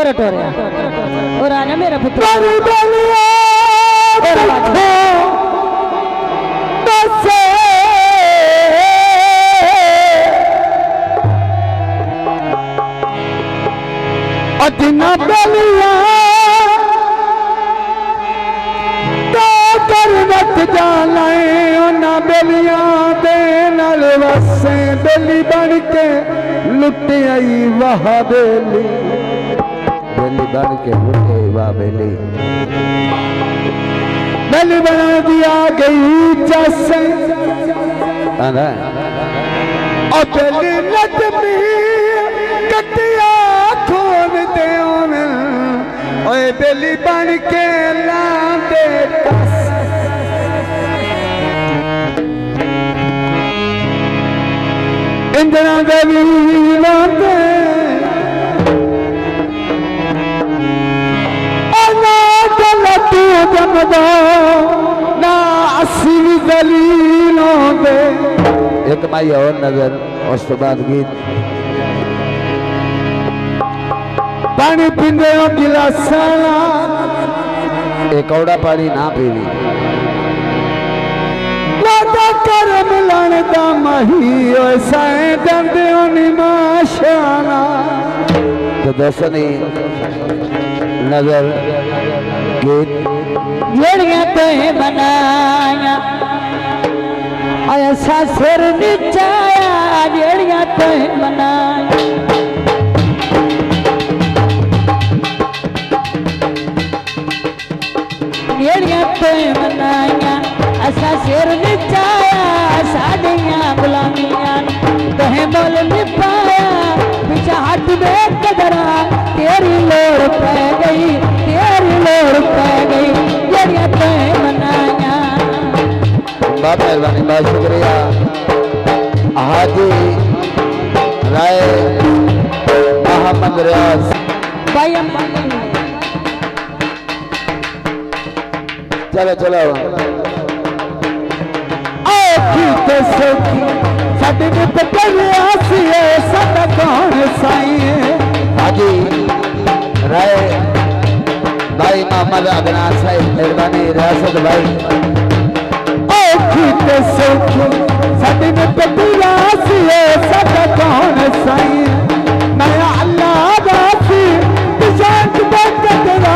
और टोरिया और आना मेरा पुत्र अजना बलिया करवट जालाए उन्ना बेलिया दे नाल वसे बेली बन के लुट आई वाह बेली बेली बन के लुट आई वाह बेली बेली बना दिया गई जैसे और बेली लटमी कटिया खोल दे ओए बेली बन के लांदे इंदिरा देवी लांदे ना गलत जमदा ना असली दलीलों दे एक माई और नजर उस तो बाद गीत पानी पींदे हो गिलासा एक औड़ा पानी ना पीवी वादा कर मिलन दा मही साए दंदे हो निमाशाना तो दोस्तों ने नजर गीत जेड़ियां तो बनाया ऐसा सिर निचाया जेड़ियां तो बनाया मनाया असा सिर निचाया साड़ियां गुलामियां तहें बोल नहीं पाया पीछा हट दे कदरा तेरी लोड़ पै गई जड़ियां तहें मनाया बहुत मेहरबानी बहुत शुक्रिया हाजी राय मोहम्मद रियाज भाई चलो चलो साडी ने पटलिया सी साडा कौन साई हाजी राय भाई मोहम्मद अदनान साहब मेहरबानी रियासत भाई साडी ने पटलिया सी साडा कौन साई मैं अल्लाह दासी शांत बकरा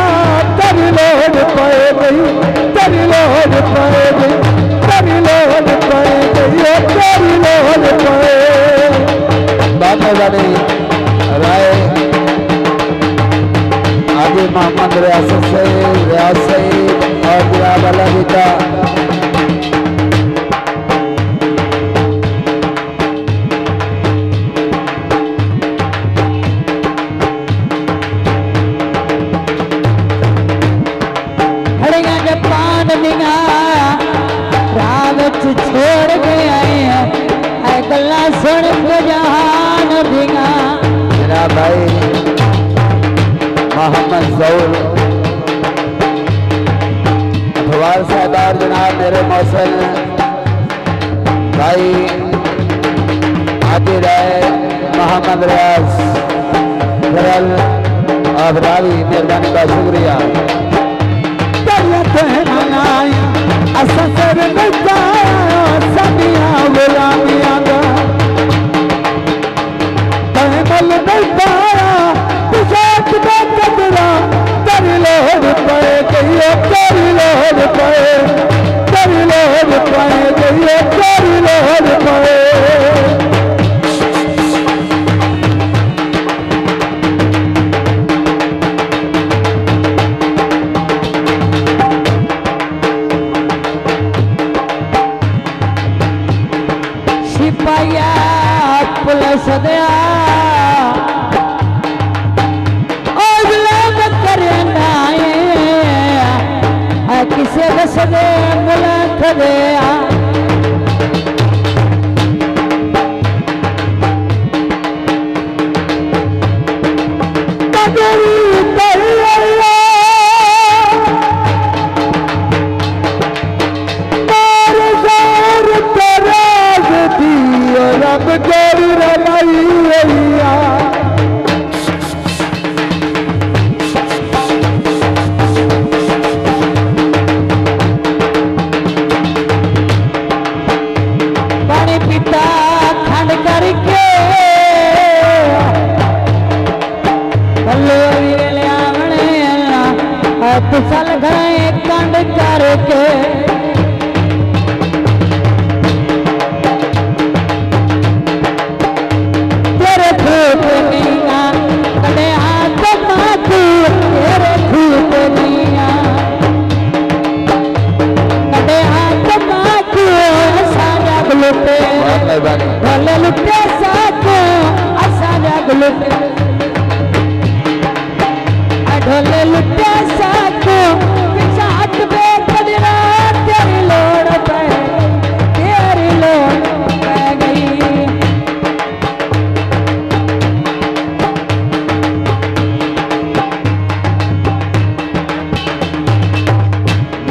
तेरी लोड पाए गई तेरी लोड पाए गई तेरी लोड पाए गई तेरी लोड पाए बाबा वाले राय आगे मोहम्मद रियासत से और दिया वाला बेटा छोड़ के आए हैं गल्ला सुन के जहान दिया मेरा भाई मोहम्मद जौर अखबार साहबार जनाब मेरे मौसल भाई आदि राय मोहम्मद रियाज फरल आबरावी मेहरबानी का शुक्रिया असर सबिया गुलामिया बल पाया तुझात कदरा तेरी लोड पाए गई तेरी लोड पाए तेरी लोड पाए गई तेरी लोड पाए पुलिस दया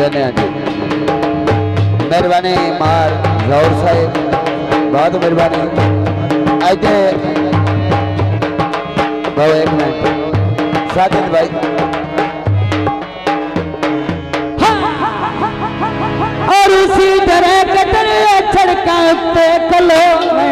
धन्यवाद जी मेहरबानी मार जौर साहेब बहुत मेहरबानी आते भाई एक मिनट साजिद भाई और उसी तरह कदर छड़का पे खलो